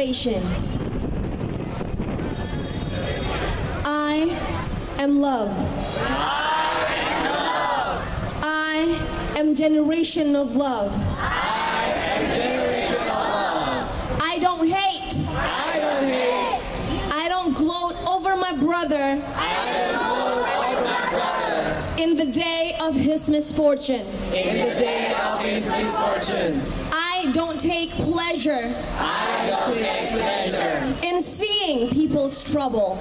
generation. I am love. I am generation of love. I don't hate. I don't gloat over my brother in the day of his misfortune. I don't take pleasure in seeing people's trouble.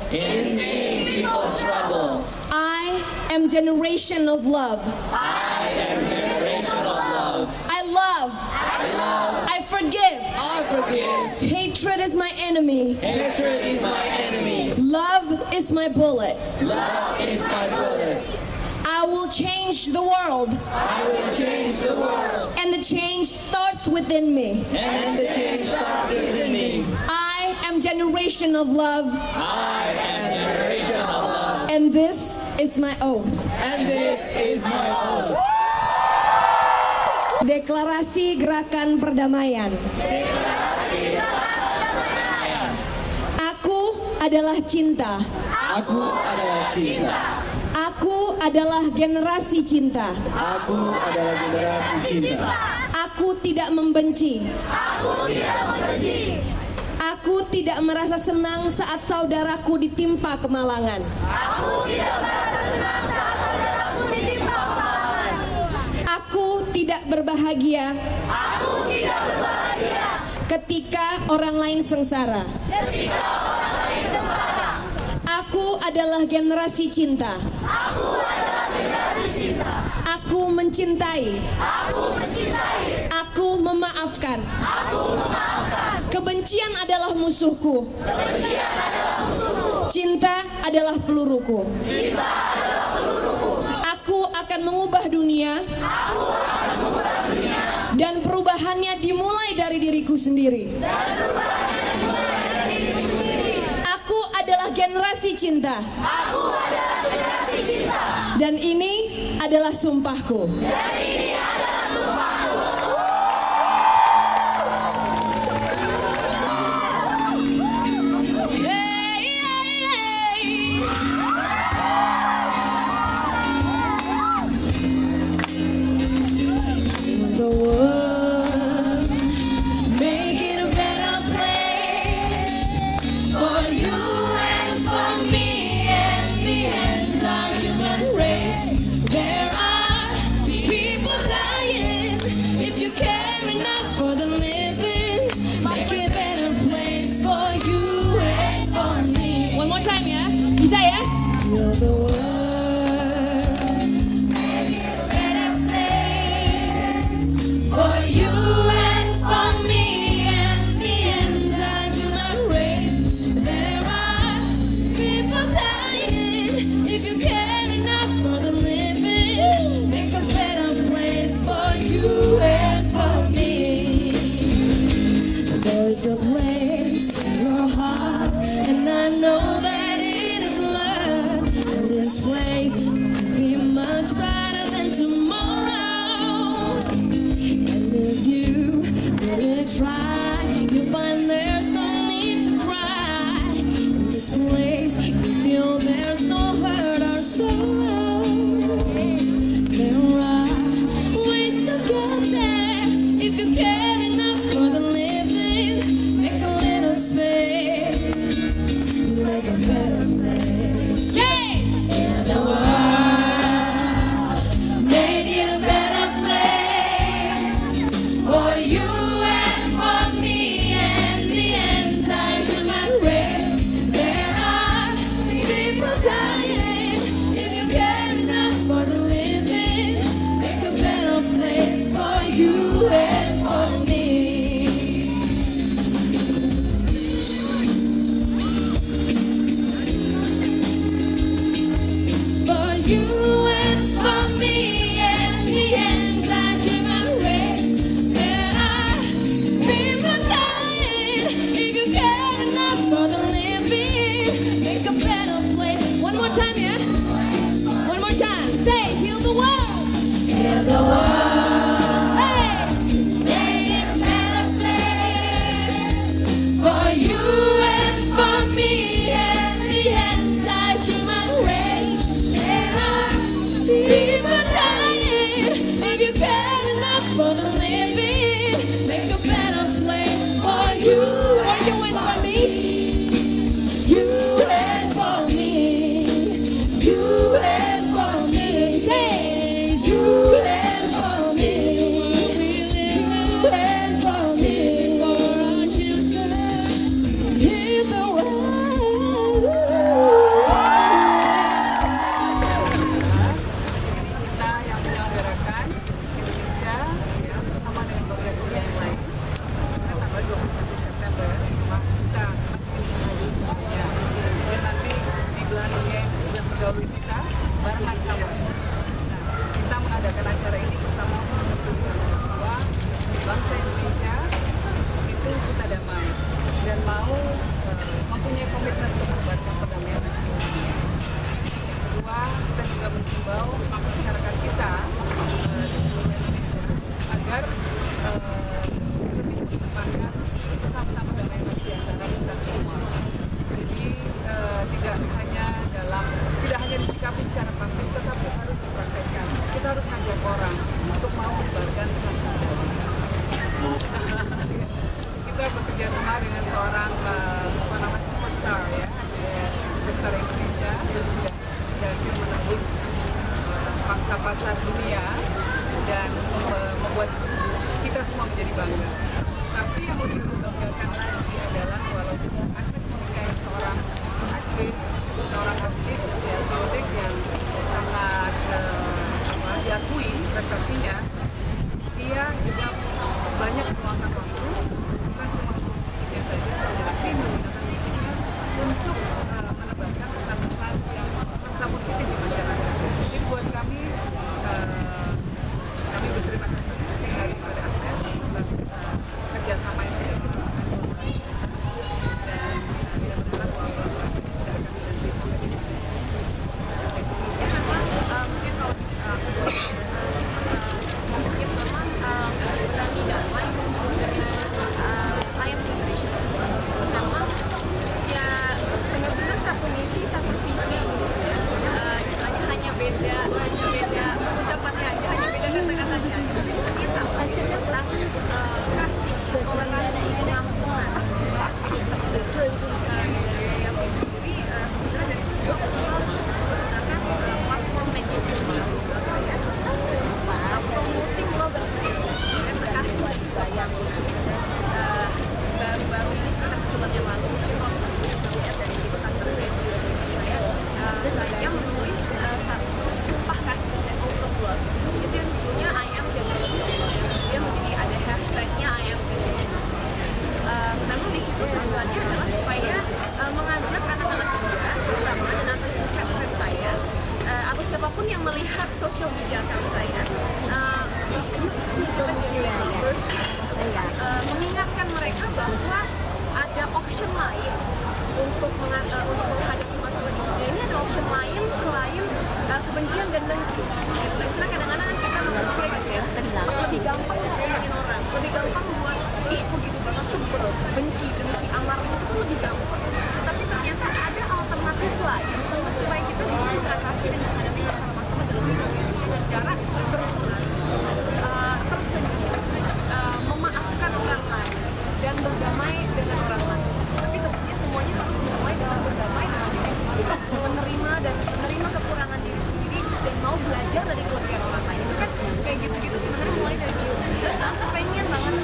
I am generation of love. I love. I forgive. Hatred is my enemy. Love is my bullet. I will change the world. And the change starts within me. I am generation of love. And this is my oath. Deklarasi Gerakan Perdamaian. Aku adalah cinta. Aku adalah generasi cinta. Aku tidak membenci. Aku tidak merasa senang saat saudaraku ditimpa kemalangan. Aku tidak berbahagia. Ketika orang lain sengsara. Aku adalah generasi cinta. Aku mencintai. Aku memaafkan. Kebencian adalah musuhku. Cinta adalah peluruku. Aku akan mengubah dunia. Dan perubahannya dimulai dari diriku sendiri. Aku adalah generasi cinta. Dan ini adalah sumpahku. One more mendahului kita barengan sama. Nah, kita mengadakan acara ini pertama menunjukkan bahwa bangsa Indonesia itu cinta damai dan mau mempunyai komitmen untuk membuatkan perdamaian di seluruh dunia. Kedua, kita juga menghimbau masyarakat kita di seluruh Indonesia agar lebih mengedepankan bersama-sama damai lagi di antara kita semua. Jadi tidak hanya disikapi secara pasif, tetapi harus dipraktekkan. Kita harus ngajak orang untuk mau membuatkan sama-sama. Kita bekerja sama dengan seorang superstar ya, superstar Indonesia yang sudah berhasil menembus pangsa pasar dunia dan membuat kita semua menjadi bangga. Tapi yang lebih membanggakan lagi adalah walaupun Agnes Monica yang seorang artis ya, musik yang sangat diakui prestasinya, dia juga banyak meluangkan waktu bukan cuma untuk musiknya saja, tapi menggunakan musiknya untuk menebarkan pesan-pesan yang sangat positif di masyarakat. Jadi buat kami berterima kasih sekali kepada Agnes atas kerjasama yang sudah dilakukan dan saya berharap bahwa kolaborasi kita akan berhenti sampai di sini. Mungkin kalau bisa sedikit memang berani damai dengan ayam generation memang ya benar-benar satu misi satu visi ya. Istilahnya hanya beda ucapannya aja, hanya beda kata-katanya, tapi sebenarnya sama itu tentang kasih, toleransi, pengampunan bisa dari aku sendiri sebenarnya dari sejak menggunakan platform media sosial juga saya untuk promosi global dan berkasih juga yang baru-baru ini sekitar sebulan yang lalu mungkin kalau melihat dari kantor saya menulis satu sumpah kasih dan autoblog itu yang sebelumnya I am generation dia menjadi ada hashtagnya I am generation. Namun di situ tujuannya adalah supaya mengajak anak-anak muda terutama dan atau fans saya atau siapapun yang melihat social media account saya mengingatkan mereka bahwa ada option lain untuk menghadapi masalah dunia ini, ada option lain selain kebencian dan dengki. Istilah kadang-kadang kan kita manusia gitu ya, lebih gampang ngomongin orang, lebih gampang buat begitu bakal sebel, benci, dengki, amarah itu kan lebih gampang. Tapi ternyata ada alternatif lain untuk supaya kita bisa mengatasi dan menghadapi masalah-masalah dalam hidup itu dengan cara bersenang, tersenyum, memaafkan orang lain dan berdamai dengan orang lain. Tapi tentunya semuanya harus dimulai dengan berdamai dengan diri sendiri, menerima kekurangan diri sendiri dan mau belajar dari kelebihan orang lain. Itu kan kayak gitu-gitu sebenarnya mulai dari diri sendiri. Aku pengen banget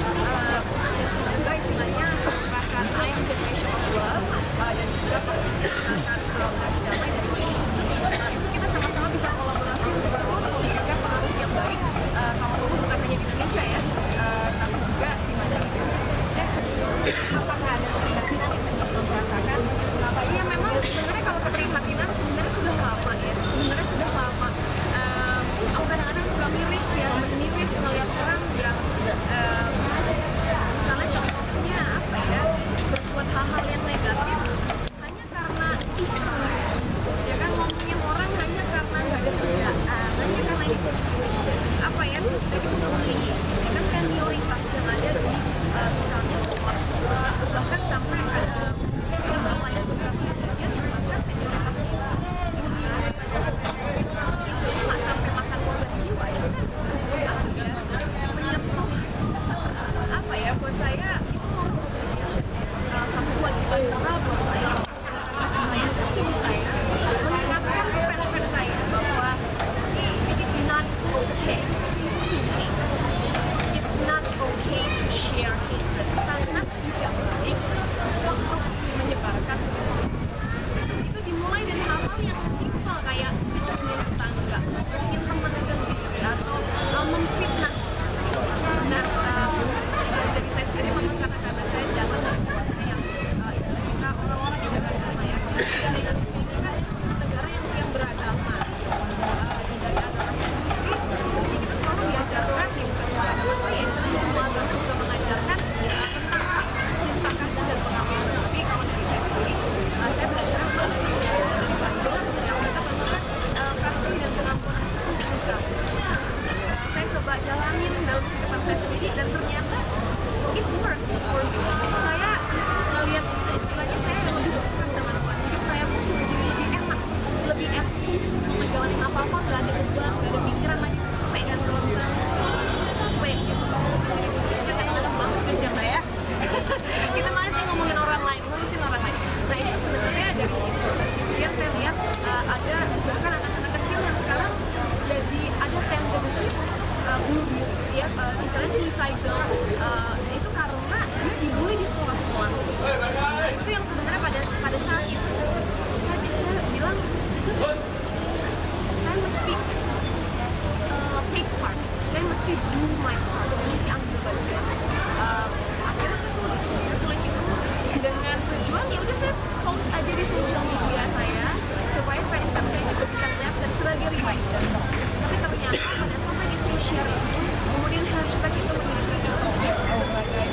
ya semoga istilahnya gerakan I am generation of love dan juga pastinya gerakan damai dari diri sendiri. Itu kita sama-sama bisa kolaborasi untuk terus memberikan pengaruh yang baik sama bukan hanya di Indonesia ya, tapi juga di mancanegara. Apakah ada keprihatinan yang sempat merasakan? Kenapa? Iya memang sebenarnya kalau keprihatinan sebenarnya sudah lama ya. Sebenarnya sudah lama. Aku kadang-kadang suka miris ya, miris melihat orang yang misalnya contohnya apa ya, berbuat hal-hal yang negatif hanya karena iseng. at peace ngejalanin apa-apa, nggak ada beban, nggak ada pikiran lagi, capek kan kalau misalnya capek gitu ngurusin diri sendiri aja kadang-kadang bagus ya Mbak ya. Kita masih ngomongin orang lain, ngurusin orang lain. Nah itu sebenarnya dari situ kemudian saya lihat ada bahkan anak-anak kecil yang sekarang jadi ada tendensi untuk bunuh ya, misalnya suicidal, itu karena dia dibully di sekolah-sekolah. Nah itu yang sebenarnya pada saat itu saya bilang saya mesti take part, saya mesti do my part, saya mesti ambil bagian. Akhirnya saya tulis itu dengan tujuan ya udah saya post aja di sosial media saya supaya fans saya juga bisa melihat dan sebagai reminder. Tapi ternyata pada saat lagi saya share itu, kemudian hashtag itu menjadi trending topic di berbagai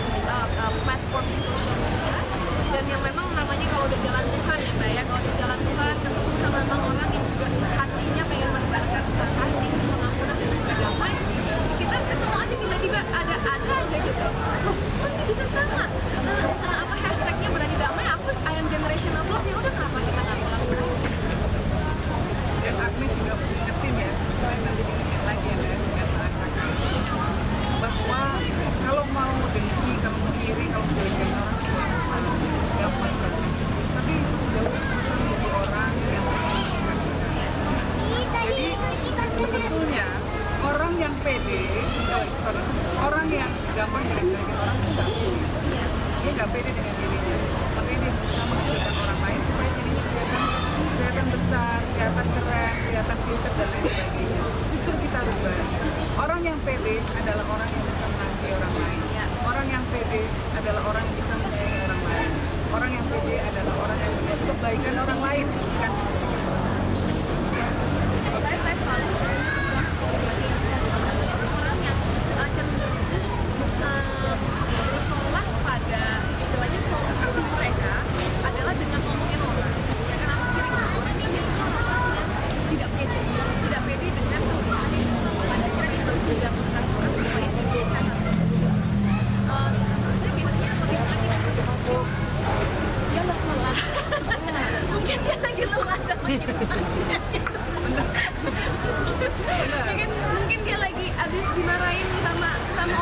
platform di sosial media. Dan yang memang namanya kalau udah jalan Tuhan ya Mbak ya, kalau udah jalan Tuhan ketemu sama memang orang yang juga hatinya pengen menebarkan kasih, pengampunan dan juga damai, kita ketemu aja tiba-tiba ada aja gitu. Loh, kok ini bisa sama? Hashtagnya berani damai, aku I am generation of love, ya udah kenapa kita nggak kolaborasi? Dan Agnes juga mengingetin ya, sebetulnya nanti diingetin lagi ya dengan merasakan bahwa kalau mau dengki, kalau mau iri, kalau mau jadi orang gampang banget. Tapi jauh lebih susah menjadi orang yang jadi sebetulnya orang yang pede, orang yang gampang jelek-jelekin orang itu nggak pede. Dia nggak pede dengan dirinya, makanya dia berusaha menunjukkan orang lain supaya dirinya kelihatan besar, kelihatan keren, kelihatan pintar dan lain sebagainya. Justru kita harus balik. Orang yang pede adalah orang yang bisa mengasihi orang lain. Orang yang pede adalah orang yang bisa menyayangi orang lain. Orang yang pede adalah orang yang melihat kebaikan orang lain, bukan Saya selalu orang yang cenderung bertolak pada istilahnya solusi mereka adalah dengan ngomongin orang. Ya kan aku sirik sama orang yang biasanya orang yang tidak pede dengan kebenaran itu. Pada akhirnya dia harus menjatuhkan orang supaya dia kata. Saya biasanya atau tiba lagi dia lelah. Mungkin dia lagi lelah sama kita. Mungkin dia lagi abis dimarahin sama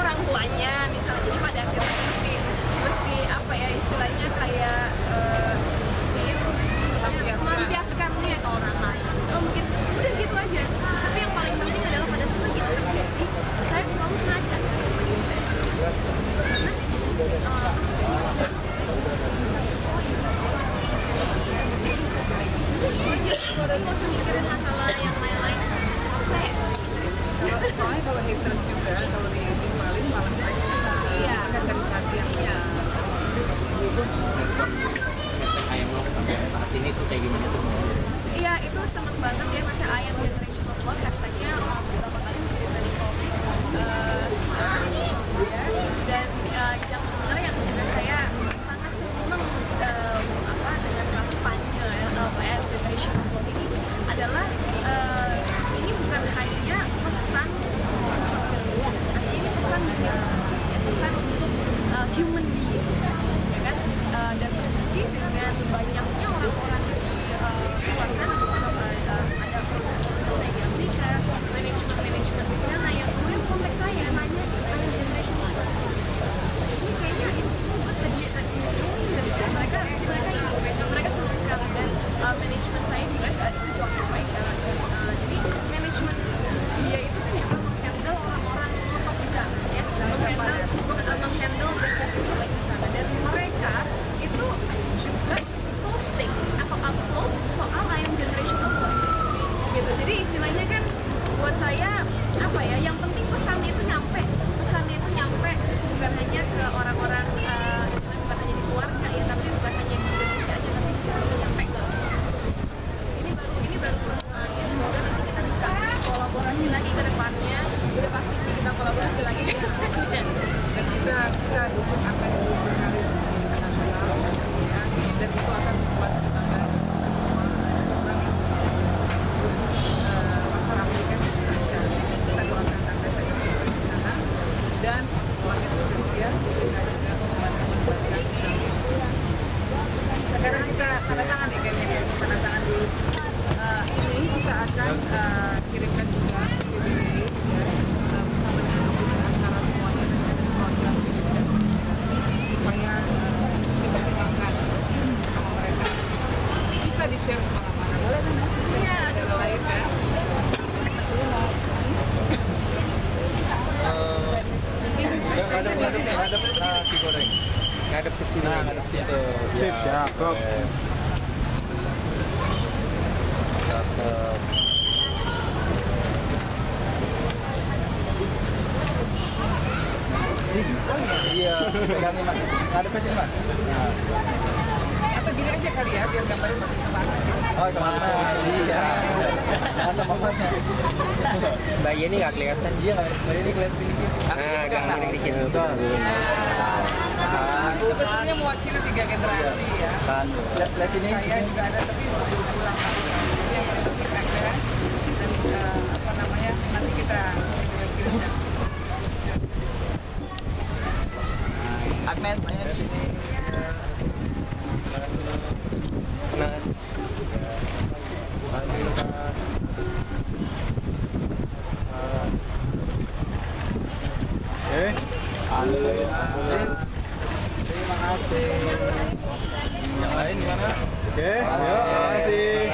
orang tuanya misalnya, jadi pada akhirnya mesti apa ya istilahnya kayak melampiaskannya ke orang lain. Mungkin udah gitu aja. Tapi yang paling penting adalah pada saat itu terjadi, saya selalu ngaca sama diri saya. Mas, apa sih? Nggak usah mikirin masalah yang lain-lain. soalnya kalau haters juga kalau ditimpalin malah Iya. mereka cari perhatian. Iya. Ayam Love sampai saat ini tuh kayak gimana tuh? Iya, itu seneng banget ya, masih I am generation of love, hashtagnya beberapa kali menjadi trending topic di social media. Dan yang sebenarnya yang juga saya sangat seneng dengan kampanye I am generation of love ini adalah ini bukan hanya pesan untuk manusia Indonesia, artinya ini pesan universal, ya, pesan untuk human beings, ya kan? Dan terbukti dengan banyaknya orang-orang di luar sana, ada program saya di Amerika, manajemen di sana yang kemudian kontak saya nanya generation of love. Ini kayaknya it's so good that mereka senang sekali, dan manajemen saya juga saat itu cukup baik. Jadi manajemen dia itu kan juga menghandle orang-orang top di sana, ya, menghandle just people like di sana, dan mereka itu juga posting atau upload soal I am generation of love gitu. Jadi istilahnya kan buat saya apa ya, yang penting pesannya itu nyampe bukan hanya ke orang-orang istilahnya bukan hanya di keluarga ya, tapi bukan hanya di Indonesia aja, tapi bisa nyampe ke ini baru permulaan ya. Semoga nanti kita bisa kolaborasi lagi ke depannya. Udah pasti sih kita kolaborasi lagi Dan kita dukung apa yang terus berkarir di internasional ya, dan itu akan membuat kebanggaan kita semua orang yang terus pasar Amerika itu susah sekali. Kita doakan Agnes agar sukses di sana dan semakin sukses dia bisa akan kirimkan juga ke BPD ya, bersama dengan acara semuanya dan ada program juga supaya dipertimbangkan sama mereka. Bisa di-share kemana-mana, boleh kan? Iya, Ada lain kan? Ngadep nasi goreng. Ngadep ke sini. Nah, ngadep situ. Sip, siap, Kok. Cakep. Iya, pegangin Mas. Ngadep ke sini Mas. Nah. Atau gini aja kali ya, biar gambarnya makin semangat. Oh, sama iya. Jangan sama Masnya. Mbak Yeni nggak kelihatan. Iya, Mbak ini kelihatan sedikit. Nah, agak miring dikit. Sebetulnya mewakili 3 generasi ya. Kan, lihat ini. Saya juga ada tapi belum pulang kampung. Jadi yang paling penting ada dan apa namanya nanti kita kirim-kirimkan. Agnes, banyak di sini. Mas. Terima kasih. Yang lain gimana? Oke, yuk, terima kasih.